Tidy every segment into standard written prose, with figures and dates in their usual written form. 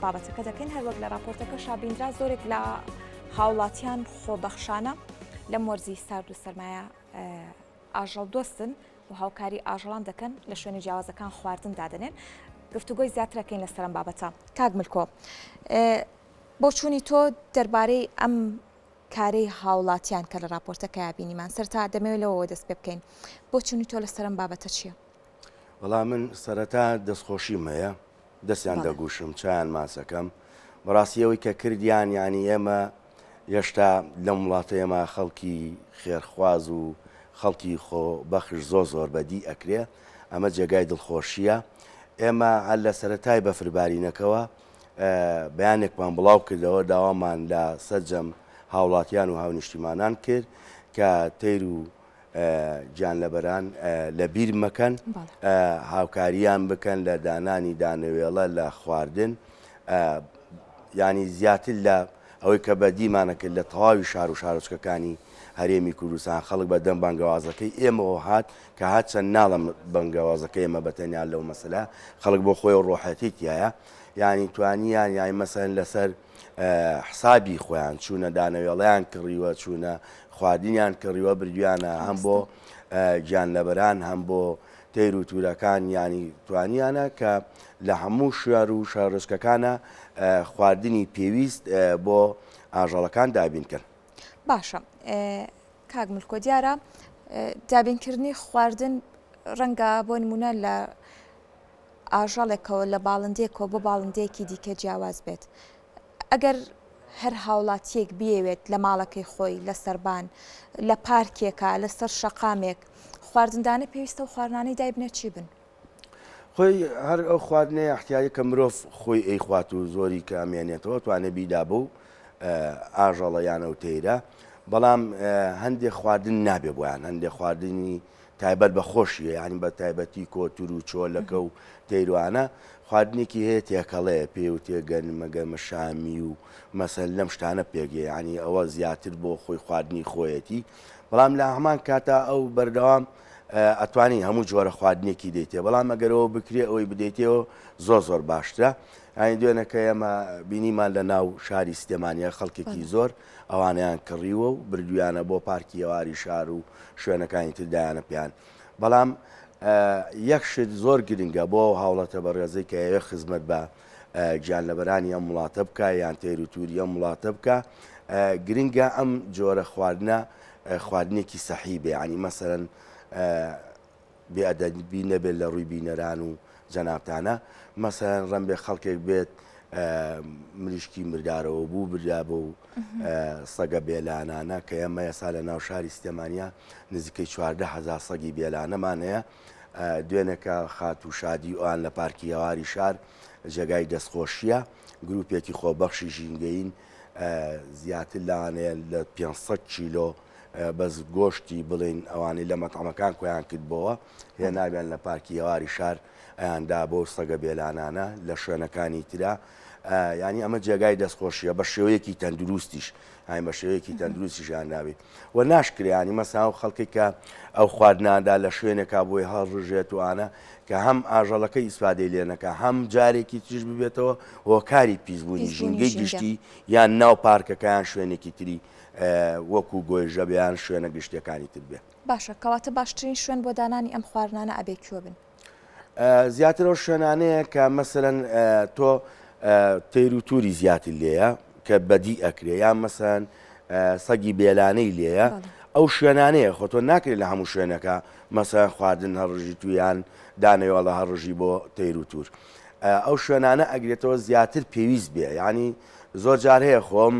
بابەتەکە دەکەین هەروەک لە راپۆرتەکە شابیندرا زۆرێک لە هاوڵاتیان خۆبەخشانە لەم وەرزی سارد و سەرمایە ئاژەڵ دۆستن و هاوکاری ئاژەڵان دەکەن لە شوێنی جیاوازەکان خواردن دادنێن. گفتوگۆی زیاترەکەین لەسەر ئەم بابەتە. کاک ملکۆ، بۆ چوونی تۆ دەربارەی ئەم کارەی هاوڵاتیان کە لە راپۆرتەکە یابینیمان سەرتا دەمەوێت لەوەوە دەست پێ بکەین. بۆ چوونی تۆ لەسەر ئەم بابەتە چییە؟ وەڵام من سەرەتا دەستخۆشیم هەیە، دەستیان دەگوشم چیان ماسەکەم بەڕاستیەوەی کە کردیان ینی ئێمە هێشتا لەم وڵاتە ئێمە خەڵکی خێرخواز و خەڵکی خۆ بەخش زۆر بەدی ئەکرێ، ئەمە جێگای دڵخۆشیە. ئێمە هەر لە سەرەتای بەفربارینەکەوە بەیانێکمان بڵاو کردەوە، داوامان لە سەرجەم هاوڵاتیان و هاونیشتیمانان کرد کە تەیر و گیانلەبەران لە بیر مەکەن، هاوکاریان بکەن لە دانانی دانەوێڵە لە خواردن، ینی زیاتر لە ئەوەی کە بەدیمانەکرد لە تەواوی شار و شارۆچکەکانی هەرێمی کوردستان خەڵک بە دەم بەنگەوازەکەی ئێمەوە هات کە هات چەند ناڵم بەنگەوازەکەی ئێمە بەتەنیان لەو مەسەلا خەڵک بۆ خۆی ڕۆحەتی تایە، ینی توانیان یانی مەسەن لەسەر حسابی خۆیان چوونە دانەوێڵیان کڕیوە، چوونە خواردنیان کڕیوە، بردویانە هەم بۆ گیانلەبەران هەم بۆ تەیر و تورەکان، ینی توانیانە کە لە هەموو شوێر و شارۆچکەکانە خواردنی پێویست بۆ ئاژەڵەکان دابینکەن. باشە، کاک ملکۆ، دیارە دابینکردنی خواردن ڕەنگە بۆ نمونە لە ئاژەڵێکەوە لە باڵندێکەوە بۆ باڵندەیەکی دیکە جیاواز بێت. ئەگەر هەر هاوڵاتیەک بێوێت لە ماڵەکەی خۆی لە سەربان لە پارکێکە لەسەر شەقامێک خواردندانە پێویستە و خواردنانەی دایبنێت چی بن؟ خۆی هەر ئەو خواردنەیە احتیاجی کە مرۆڤ خۆی ئەیخوات و زۆری کە ئەمێنێتەوە توانێت بیدا بوو ئاژەڵە یانە و تەیرە، بەڵام هەندێک خواردن نابێ بۆیان، هەندێک خواردنی تایبەت بە خۆشیە، ینی بە تایبەتی کۆتور و چۆلەکە و تەیروانە خواردنێکی هەیە تێکەڵەیە پێ و تێگەنمەگەمە شامی و مەسەل لەم شتانە پێگەی، ینی ئەوە زیاتر بۆ خۆی خواردنی خۆیەتی، بەڵام لە هەمان کاتا ئەو بەردەوام ئەتوانی هەموو جۆرە خواردنێکی دەیتێ، بەڵام ئەگەرەوە بکرێ ئەوەی بدەیتەوە زۆر باشترە. ئەین دوێنەکە ئێمە بینیمان لە ناو شاری سلێمانیە خەڵکێکی زۆر ئەوانیان کڕیوە و بردویانە بۆ پارکی ئێواری شار و شوێنەکانی تردایانە پیان. بەڵام یەک شت زۆر گرنگە بۆ هاوڵاتە بەڕێزەی کە ئەوێ خزمەت بە گیانلەبەرانی ئەم وڵاتە بکە یان تەیر و تووری ئەم وڵاتە بکە، گرنگە ئەم جۆرە خواردنە خواردنێکی سەحی بێ، ینی مەسەرەن بێئەدەبی نەبێت لە ڕووی بینەران و جەنابتانە، مەسەرەن ڕەنبێ خەڵکێک بێت مریشکی مردارەوە بوو بردا بە و سەگە بێلانانە کە ئێمە ئێستا لە ناو شاری سلێمانیە نزیکەی 14,000 سەگی بێلانەمان هەیە. دوێنێکە خات و شادی ئەوان لە پارکی ئێواری شار جێگای دەستخۆشیە، گروپێکی خۆبەخشی ژینگەین زیاتر لەوانەیە لە 500 کیلۆ بەس گۆشتی بڵین ئەوانەی لە مەتەعەمەکان کۆیان کردبەوە هێنابیان لە پارکی ئێواری شار ئەیاندا بۆ سەگە بێلانانە لە شوێنەکانی ترا، ینی ئەمە جێگای دەستخۆشیە بە شێوەیەکی تەندروستیش، بە شێوەیەکی تەندروستیشیان نابێت وە ناشکریانی مەسا و خەڵکی کە ئەو خواردنادا لە شوێنێکا بۆی هەڵڕژێت وانە کە هەم ئاژەڵەکەی ئیسپادەی لێنەکە هەم جارێکی تریش ببێتەوە هۆکاری پیسبوونی ژینگەی گشتی یان ناو پارکەکەیان شوێنێکی تری وەکو گۆیژە بیان شوێنە گشتەکانی تر بێ. باشە، کەواتە باشترین شوێن بۆ دانانی ئەم خواردنانە ئەبێ کوێ بن؟ زیاتر ئەو شوێنانەیە کە مەسەرەن تۆ تەیر و تووری زیاتر لێیە کە بەدی ئەکرێ، یان مەسەن سەگی بێلانەی لێیە، ئەو شوێنانەیە خۆ تۆ ناکرێت لە هەموو شوێنەکە مەسەن خواردن هەڕژی تویان دانەوێڵە هەڕژی بۆ تەیر و توور، ئەو شوێنانە ئەگرێتەوە زیاتر پێویست بێ، ینی زۆر جار هەیە خۆم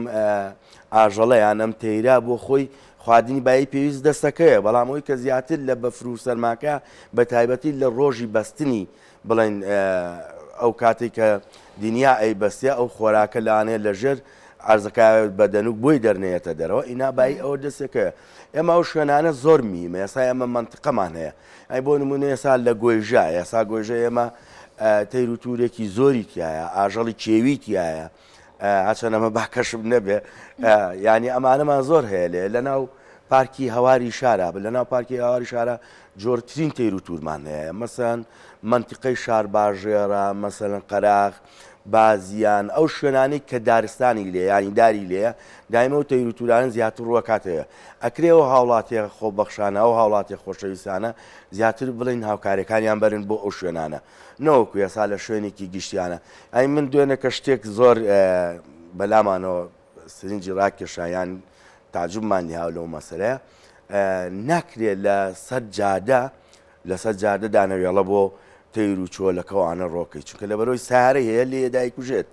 ئاژەڵەیان ئەم تەیرا بۆ خۆی خواردنی بای پێویست دەستەکەیە، بەڵام ئەوی کە زیاتر لە بەفر و سەرماکە بە تایبەتی لە ڕۆژی بەستنی بڵێن ئەو کاتێک کە دنیا ئەی بەستێ ئەو خۆراکە لاانێ لەژێر ئارزەکە بەدەنوک بۆی دەرنێتە دەرەوە، ئینابایی ئەوە دەستێکەیە. ئێمە ئەو شوێنانە زۆر میمە، ئێستا ئێمە منتقەمان هەیە، ئەی بۆ نمونە ئێستا لە گۆیژە، ئێستا گۆیژە ئێمە تەیر و توورێکی زۆری تایە، ئاژەڵی کێوی تایە، هەچەند ئەمە باکەشم نەبێ، ینی ئەمانەمان زۆر هەیە لێ لە ناو پارکی هەواری شارە، لە ناو پارکی هەواری شارە جۆرترین تەیر و توورمان هەیە، مەسەن منتیقەی شار باژێرە، مەسەلەن قەراغ بازیان ئەو شوێنانی کە دارستانی لێ ینی داری لێە دایمە و تەیروتورانن زیاتر ڕوەکاتەوە ئەکرێەوە هاوڵاتیە خۆبەخشانە ئەو هاوڵاتی خۆشەویستانە زیاتر بڵین هاوکاریەکانیان بەرن بۆ ئەو شوێنانە نەوەکو ێسا لە شوێنێکی گشتیانە ئەی من دوێنە کە شتێک زۆر بەلامانەوە سرنجی ڕاکێشایان تعجبمانی هاو لەو مەسەرەیە ناکرێت لە سەر جادە لەسەر جادە دانەوێڵە بۆ تەیر و چۆلەکەوانە ڕۆکەی چونکە لە بەرەوەی سارە هەیە لێ دایکوژێت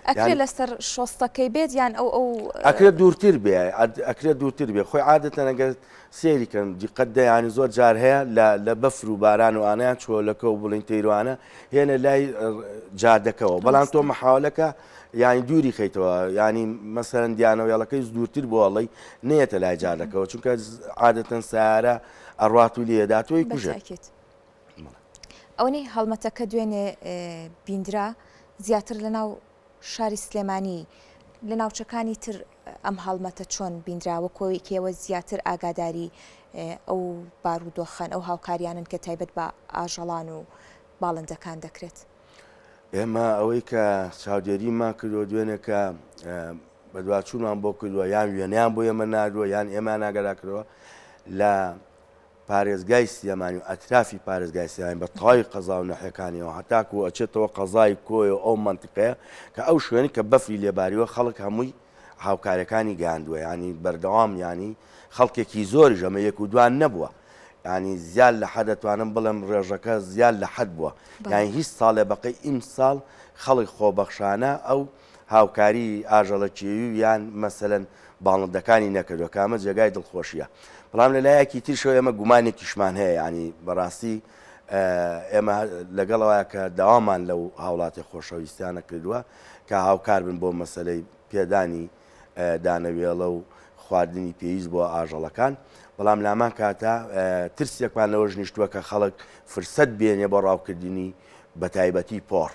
ئەکرێت لەسەر شۆستەکەی بێت یان ئەو ئەکرێت دوورتر بێ ئەکرێت دوورتر بێ خۆی عادەتەن ئەگەر سێریکەن دیقەت دەیانی زۆر جار هەیە لە بەفر و باران و ئانیان چۆلەکە و بڵین تەیروانە هێنە لای جادەکەەوە بەڵام تۆ مەحاولەکە یانی دووری خەیتەوە ینی مەسەرەن دیانەوێڵەکەی دوورتر بۆڵی نێتە لای جادەکەەوە چونکە عادەتەن سارە ئەڕات و لێداتۆی کوژێت ئەوەی هەڵمەتەکە دوێنێ بیندرا زیاتر لە ناو شاری سلێمانی لە ناوچەکانی تر ئەم هەڵمەتە چۆن بیندراوە کۆی کێوە زیاتر ئاگاداری ئەو بارودۆخەن ئەو هاوکاریانن کە تایبەت بە ئاژەڵان و باڵندەکان دەکرێت ئێمە ئەوەی کە چاودێریمان کردو دوێنێ کە بەدواچوونمان بۆ کردووە یان وێنیان بۆ ئێمە نادووە یان ئێمە ناگەرا کردەوە لە پارێزگای سلێمانی و ئەترافی پارێزگای سلێمانی بە تەواوی قەزا و نەحەکانیەوە هەتاکو ئەچێتەوە قەزای کۆی و ئەو منتیقەیە کە ئەو شوێنی کە بەفری لێباریوە خەڵک هەمووی هاوکارەکانی گاندووە ینی بەردەوام ینی خەڵکێکی زۆری ژەمە یەک و دوان نەبووە ینی زیاد لە حەد دەتوانم بڵێم ڕێژەکە زیاد لە حەد بووە یانی هیچ ساڵێ بەقەی ئیمساڵ خەڵک خۆبەخشانە ئەو هاوکاری ئاژەڵەکیێوی یان مەسەلەن باڵندەکانی نەکردووە کامە جێگای دڵخۆشیە بەڵام لەلایەکی ترشەوە ئێمە گومانێکیشمان هەیە ینی بەڕاستی ئێمە لەگەڵەوەیە کە داوامان لەو هاوڵاتی خۆشەویستیانە کردووە کە هاوکار بن بۆ مەسەلەی پێدانی دانەوێڵە و خواردنی پێویست بۆ ئاژەڵەکان بەڵام لامان کاتە ترسێکمان لەوەش نیشتووە کە خەڵک فرسەت بێنێ بۆ ڕاوکردنی بە تایبەتی پۆڕ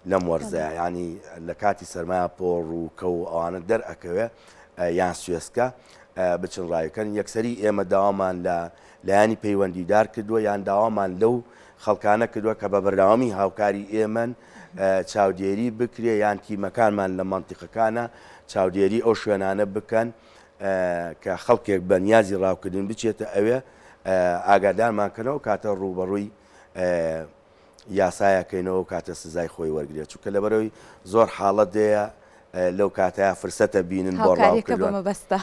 لەم وەرزەیە ینی لە کاتی سەرمایە پۆڕ و کە و ئەوانە دەرئەکەوێ یان سوێسکە بچن ڕایەکەن یەکسەری ئێمە داوامان لە لایانی پەیوەندیدار کردووە یان داوامان لەو خەڵکانە کردووە کە بە بەردەوامی هاوکاری ئێمەن چاودێری بکرێ یان تیمەکانمان لە مەنتیقەکانە چاودێری ئەو شوێنانە بکەن کە خەڵکێک بە نیازی ڕاوکردن بچێتە ئەوێ ئاگادارمانکەنەوە کاتە ڕوبەڕووی یاسایەکەینەوە کاتە سزای خۆی وەرگێت چونکە لەبەرەوەی زۆر حاڵەت دەیە لەو کاتەیە فرسەتە بینن بۆ ڕاوکردنەوەبەستە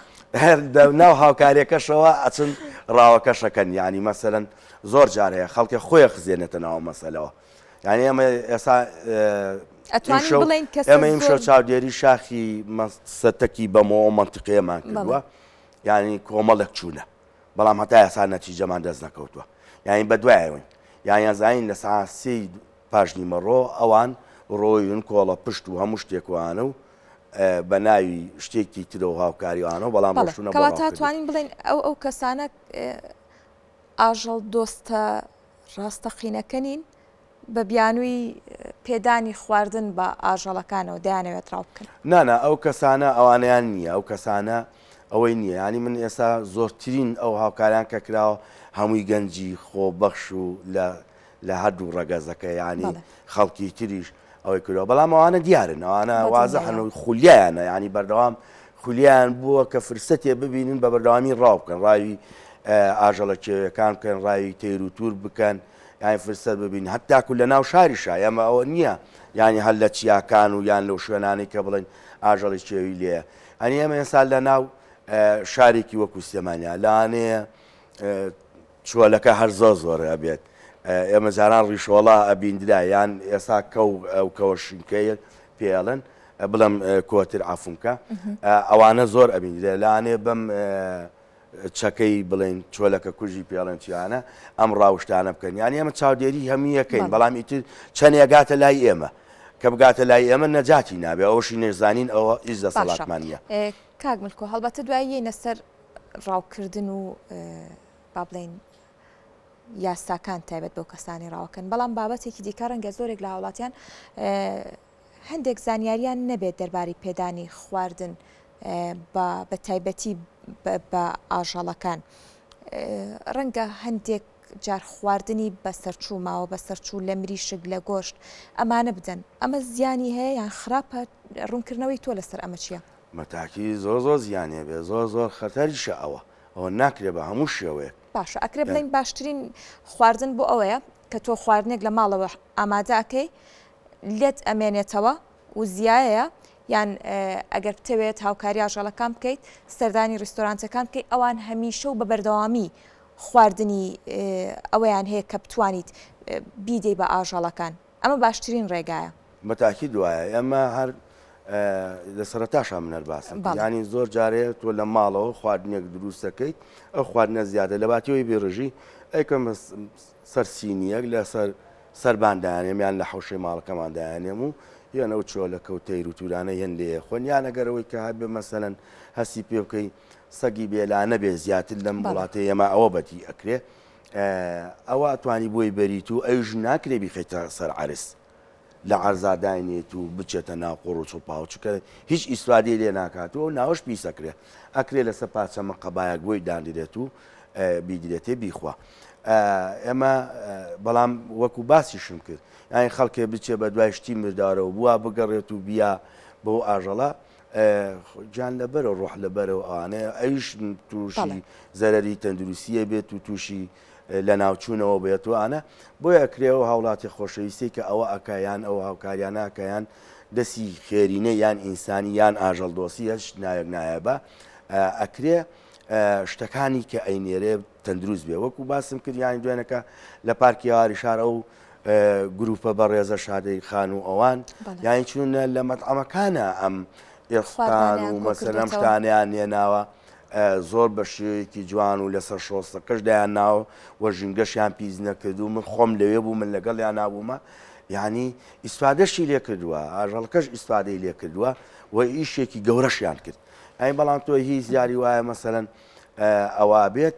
ناو هاوکاریەکەشەوە ئەچن ڕاوەکەشەکەن ینی مەسەرەن زۆر جار هەیە خەڵکی خۆی خزیێنێتە ناو مەسەلەوە یعنی ئێمە ئێستا ئێمە ئیمشەو چاودێری شاخی سەتەکی بەمەوە مەنتیقەیەمان کردووە ینی کۆمەڵێک چوونە بەڵام هەتا ئێستا نەتیجەمان دەست نەکەوتووە یانی بەدوایەوەین یان زین لە ساعت 3 پاشنیمەڕۆ ئەوان ڕۆیون کۆڵە پشت و هەموو شتێکوانە و بە ناوی شتێکی ترە و هاوکاریوانەوە بەڵام کەواتە توانین بڵێن ئەو کەسانە ئاژەڵ دۆستە ڕاستەقینەکەنین بە بیانووی پێدانی خواردن بە ئاژەڵەکانەوە دەیانەوێت ڕاو بکەن نانە ئەو کەسانە ئەوانیان نییە ئەو کەسانە ئەوەی نییە ینی من ئێستا زۆرترین ئەو هاوکاریان کە کراوە هەمووی گەنجی خۆبەخش و لە هەردوو ڕەگەزەکە ینی خەڵکی تریش ئەوەی کردەوە بەڵام ئەوانە دیارن ئەوانە وازەحن خولیایانە ینی بەردەوام خولیان بووە کە فرسەتێ ببینن بە بەردەوامی ڕاو بکەن ڕاوی ئاژەڵەکێوەکان بکەن ڕاوی تەیر و توور بکەن یانی فرسەت ببین هەتاکو لە ناو شاریشە ئێمە ئەوە نییە ینی هەر لە چیاکان و یان لەو شوێنانی کە بڵێن ئاژەڵی چێوی لێە ئەنی ئێمە ئێستا لە ناو شارێکی وەکو سلێمانیا لانەیە چۆلەکە هەر زۆر ئەبێت ئێمە جاران ڕیشۆڵا ئەبیندرا یان ئێستا ئەو کەوەشینکەیە پێڵن بڵم کۆتر ئافونکە ئەوانە زۆر ئەبیندرا لانێ بەم چەکەی بڵێن چۆلەکە کوژی پێڵەن چیانە ئەم ڕاوشتانە بکەن یانی ئێمە چاودێری هەموو یەکەین بەڵام ئیتر چەندێک گاتە لای ئێمە کە بگاتە لای ئێمە نەجاتی نابێ ئەوشی نێزانین ئەوە هیچ دەسەڵاتمان نییە. کاک ملکۆ هەڵبەتە دوایی نەسەر ڕاوکردن و با بڵێن یاساکان تایبەت بەو کەسانی ڕاوەکەن بەڵام بابەتێکی دیکە ڕەنگە زۆرێک لە هاوڵاتیان هەندێک زانیاریان نەبێت دەرباری پێدانی خواردن بە تایبەتی بە ئاژەڵەکان ڕەنگە هەندێک جار خواردنی بەسەرچوو ماوە بەسەرچوو لە مریشک لە گۆشت ئەمانە بدەن ئەمە زیانی هەیە یان خراپە ڕوونکردنەوەی تۆ لەسەر ئەمە چییە؟ مەتاکی زۆر زیانێ بێ زۆر خەتەریشە ئەوە ناکرێ بە هەموو شێوەیە باشە ئەکرێ بڵین باشترین خواردن بۆ ئەوەیە کە تۆ خواردنێک لە ماڵەوە ئامادە ئەەکەی لێت ئەمێنێتەوە و زیایە یان ئەگەر بتەوێت هاوکاری ئاژەڵەکان بکەیت سەردانی ڕستۆرانتەکان بکەیت ئەوان هەمیشە و بە بەردەوامی خواردنی ئەوەیان هەیە کە بتوانیت بیدەی بە ئاژەڵەکان ئەمە باشترین ڕێگایە مەتاکی دوایە ئەمە هەر لە سەرەتاشا منەر باسم ینی زۆر جارەیە تۆ لە ماڵەوە خواردنێک دروستەکەیت ئەو خواردنە زیادە لە باتیەوەی بێڕژی ئەیکەم سەر سینیەک لە سەرباندایانێم یان لە حوشەی ماڵەکەماندایانێم و یانە ئەو چۆلەکە و تەیر و تورانە هێن لێ خۆن یان ئەگەرەوەی کە هەبێ مەسەلەن هەستی پێ بکەی سەگی بێلانە بێ زیاتر لەم وڵاتی ئێمە ئەوە بەتی ئەکرێ ئەوە ئەتوانی بۆی بەریت و ئەوش ناکرێ بیخیتە سەر عرس لە عەرزاداینێت و بچێتە ناو قوڕ و چوپاو چکە هیچ ئیسوادی لێ ناکاتەوە و ناوەش پیسەکرێ ئەکرێ لەسەر پاچەمە قەبایەک بۆی دانرێت و بیدرێتێ بیخوا ئێمە بەڵام وەکو باسیشم کرد یانی خەڵکێ بچێ بە دوای شتی مردارەوە بووە بگەڕێت و بیا بۆ ئاژەڵە جان لەبەرە ڕۆح لەبەرەوە ئەوانەیە ئەویش تووشی زەرەری تەندروستیە بێت و تووشی لە ناوچوونەوە بێتەوە ئانە بۆیە ئەکرێەوە هاوڵاتی خۆشەویستی کە ئەوە ئەکایان ئەو هاوکاریان ناکەیان دەستی خێرینە یان ئینسانی یان ئاژەڵ دۆسی هەش نایەک نایە بە ئەکرێ شتەکانی کە ئەینێرێ تەندروست بێ وەکو باسم کردیانی دوێنەکە لە پارکی یاری شارە و گروپە بە ڕێزە شادەی خان و ئەوان یانی چونە لە مەتعەمەکانە ئەم ئێستان و مەسەلەم شتانیان نێناوە زۆر بە شێوەیەکی جوان و لەسەر شۆستەکەش دایان ناوە وە ژینگەشیان پیس نەکردو من خۆم لەوێ بوو من لەگەڵیان نابوومە یعنی ئیسفادەشی لێ کردووە ئاژەڵەکەش ئیسفادەی لێ کردووە و ئیشێکی گەورەشیان کرد ئەین بەڵام تۆ هیچ یاری وایە مەسەلەن ئەوە بێت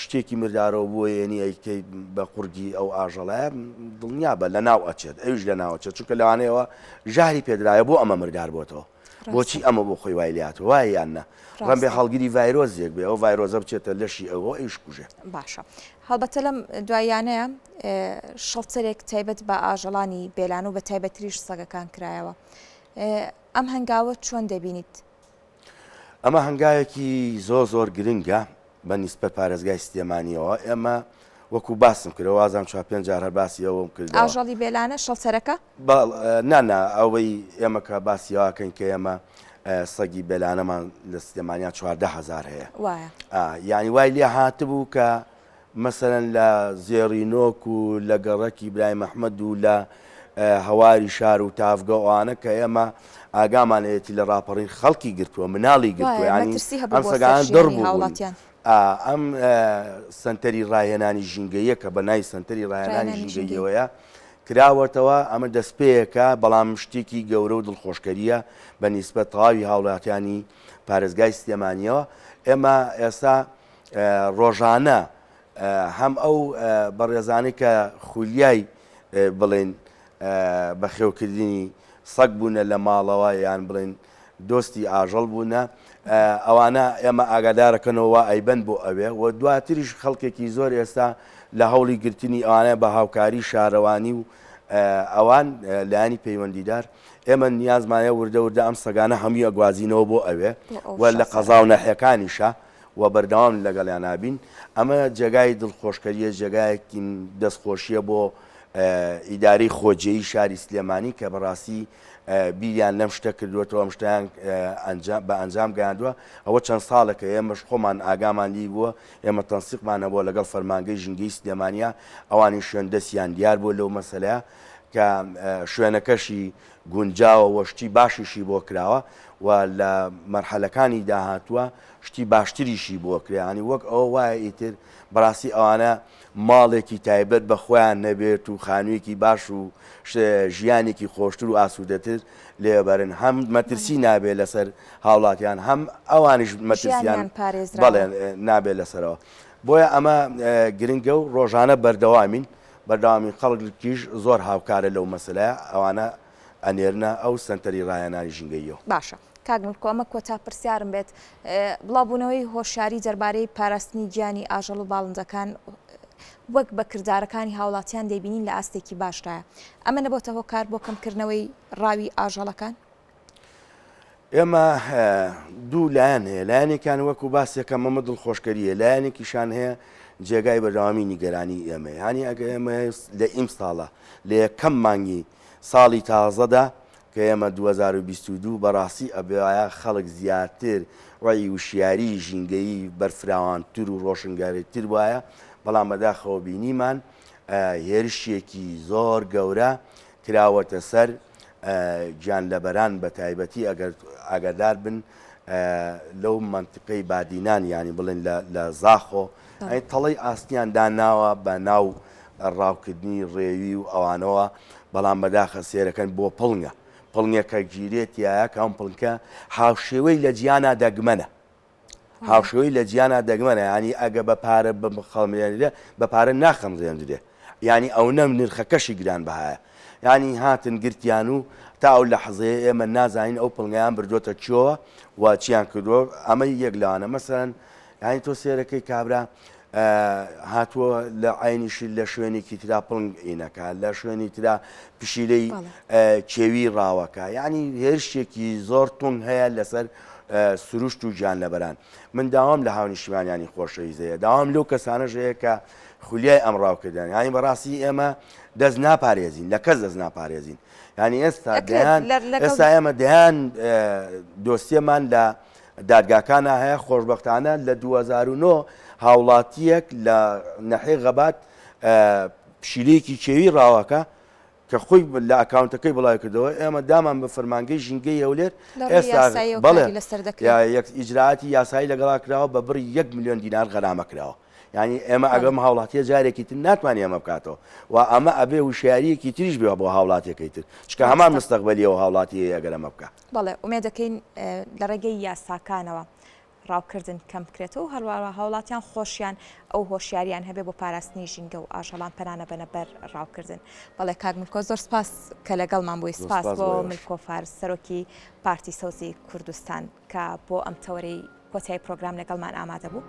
شتێکی مردارەوە بۆ یێنی ئەیکەی بە قوردی ئەو ئاژەڵایە دڵنیا بە لە ناو ئەچێت ئەوش لە ناوچێت چونکە لەوانەیەوە ژاری پێدرایە بۆ ئەمە مردار بۆتەوە بۆچی ئەمە بۆ خۆی وای لاتەوە وای یانە ڕەن بێ هەڵگیری ڤایرۆزێک بێ ئەو ڤایرۆزە بچێتە لەشی ئەوە ئەوش کوژێ باشە هەڵبەتە لەم دوایانەیە شەڵچەرێک تایبەت بە ئاژەڵانی بێلان و بە تایبەتریش سەگەکان کرایەوە ئەم هەنگاوە چۆن دەبینیت؟ ئەمە هەنگاوێکی زۆر گرنگە بە نیسبەت پارێزگای سلێمانیەوە ئێمە وەکو باسم کردەوە وازام 4-5 جار هەر باسی ئەوەم کردەوە ئاژەڵی بێلانە شەڵچەرەکە؟ نانا ئەوەی ئێمە کە باسیەوەکەین کە ئێمە سەگی بێلانەمان لە سلێمانیا 14,000 هەیە یانی وای لێ هاتبوو کە مەسەرەن لە زێڕینۆک و لە گەڕەکی برای مەحمەد و لە هەواری شار و تافگەوانە کە ئێمە ئاگامانەتی لە ڕاپەڕین خەڵکی گرتووە مناڵی گرتووە ینی ئەم سەگان دەڕبوو ئەم سنتەری ڕاهێنانی ژینگەیە کە بە نای سنتەری ڕاهێنانی ژینگەیەوەیە کراوەتەوە ئەمە دەستپێیەکە بەڵام شتێکی گەورە و دڵخۆشکەریە بە نیسبەت تەواوی هاوڵاتیانی پارێزگای سلێمانیەوە ئێمە ئێستا ڕۆژانە هەم ئەو بەڕێزانەی کە خولیای بڵێن بەخێوکردنی سەگ بوونە لە ماڵەوە یان بڵێن دۆستی ئاژەڵ بوونە ئەوانە ئێمە ئاگادارەکەنەوە ئەیبەن بۆ ئەوێ و دواتریش خەڵکێکی زۆر ئێستا لە هەوڵی گرتنی ئەوانە بە هاوکاری شارەوانی و ئەوان لایانی پەیوەندیدار ئێمە نیازمانە وردە ئەم سەگانە هەمووی ئەگوازینەوە بۆ ئەوێ و لە قەزا و نەحیەکانیشە و بەردەوام لەگەڵیان نابین ئەمە جێگای دڵخۆشکەریە جێگایەکی دەستخۆشیە بۆ ئیداری خۆجێی شاری سلێمانی کە بەڕاستی بیریان لەم شتە کردوێتەوە ئەم شتیان بە ئەنجام گەیاندووە ئەوە چەند ساڵێکە ئێمەش خۆمان ئاگامان لی بووە ئێمە تەنسیقمانە بۆ لەگەڵ فەرمانگەی ژینگەی سلێمانیا ئەوانی شوێن دەستیان دیار بوو لەو مەسەلەیە کە شوێنەکەشی گونجاوە و شتی باشیشی بۆ کراوە و لە مەرحەلەکانی داهاتووە شتی باشتریشی بۆ کریانی وەک ئەوە وایە ئیتر بەڕاستی ئەوانە ماڵێکی تایبەت بە خۆیان نەبێت و خانوویەکی باش و ژیانێکی خۆشتر و ئاسوودەتر لێبەرن هەم مەترسی نابێت لەسەر هاوڵاتیان هەم ئەوانیش مەترسیان بەڵێن نابێت لەسەرەوە بۆیە ئەمە گرنگە و ڕۆژانە بەردەوامین خەڵکیش زۆر هاوکارە لەو مەسەلەیە ئەوانە ئەنێرنە ئەو سنتەری ڕایەنانی ژینگەیەوە. باشە کاگمکۆ ئەمە کۆتا پرسیارم بێت بڵاوبوونەوەی هۆشیاری دەربارەی پاراستنی گیانی ئاژەڵ و باڵندەکان وەک بە کردارەکانی هاوڵاتیان دەبینین لە ئاستێکی باشتایە ئەمە نەبووتە هۆکار بۆ کەمکردنەوەی ڕاوی ئاژەڵەکان؟ ئێمە دوو لایەن هەیە لایەنێکیان وەکو باسێکە مەمە دڵخۆشکەریە لایەنێکیشان هەیە جێگای بەردەوامی نیگەرانی ئێمە هەنی ئەگە ئێمە لە ئیم ساڵە لە یەکەم مانگی ساڵی تازەدا کە ئێمە 2022 بەڕاستی ئەبێایە خەڵک زیاتر ڕای وشیاری ژینگەی بەرفراوانتر و ڕۆشنگارێتتر وایە بەڵام بەداخەوە بینیمان هێرشێکی زۆر گەورە کراوەتە سەر گیانلەبەران بە تایبەتی ئەگەر ئاگادار بن لەو منتیقەی بادینان ینی بڵێن لە زاخۆ تەڵی ئاستیان داناوە بە ناو ڕاوکردنی ڕێوی و ئەوانەوە بەڵام بەداخە سێرەکەن بۆ پڵنگەکە گیرێت یایە کەم پڵنکە هاوشێوەی لە گیانە دەگمەنە هاوشێوەی لە گیانە دەگمەنە ینی ئەگە بە پارە بخەڵمێنێ بە پارە ناخەمزێنرێ ینی ئەو نەم نرخەکەشی گران بەهایە ینی هاتن گرتیان و تا ئەو لە حەزەیە ئێمە نازانین ئەو پڵنگیان بردوۆتە چۆوە و چیان کردووە ئەمە یەک لەوانە مەسەرەن ینی تۆ سێرەکەی کابرا هاتووە لە عینیشی لە شوێنێکی ترا پڵنگ ئینەکە لە شوێنی ترا پشیلەی کێوی ڕاوەکە ینی هێرشێکی زۆر تونگ هەیە لەسەر سروشت و گیانلەبەران من داوام لە هاونیشتیمانیانی خۆشەویستەیە داوام لەو کەسانەش هەیە کە خولیای ئەم ڕاوکردن ینی بەڕاستی ئێمە دەست ناپارێزین لە کەس دەست ناپارێزین ینی ئێستا ئێمە دەیان دۆستیەمان لە دادگاکانە هەیە خۆشبەختانە لە 2009 هاوڵاتیەک لە نەحەی غەبات پشیلەیەکی کێوی ڕاوەکە کە خۆی لە ئەکاونتەکەی بڵاو کردەوە ئێمە دامان بە فەرمانگەی ژینگەی هەولێر ئێستا بەڵێ ئیجراعاتی یاسایی لەگەڵا کراوە بە بڕی 1 ملیۆن دینار غەرامە کراوە ینی ئێمە ئەگەم هاوڵاتیە جارێکی تر ناتوانانی ئەمە بکاتەوە و ئەمە ئەبێ وشیارەکی تریش بێ بۆ هاوڵاتیەکەی تر چکە هەمان مستەقبەلیەوە هاوڵاتی ئەگەر ئەمە بکە بەڵێ ئومێ دەکەین لە ڕێگەی یاساکانەوە ڕاوکردن کەم بکرێتەوە و هەروەها هاوڵاتیان خۆشیان ئەو هۆشیاریان هەبێ بۆ پاراستنی ژینگە و ئاژەڵان پەنانە بەنە بەر ڕاوکردن بەڵێ کاک ملکۆ زۆر سپاس کە لەگەڵمان بووی سپاس بۆ ملکۆ فارس سەرۆکی پارتی سەوزی کوردستان کە بۆ ئەم تەوەرەی کۆتایی پرۆگرام لەگەڵمان ئامادە بوو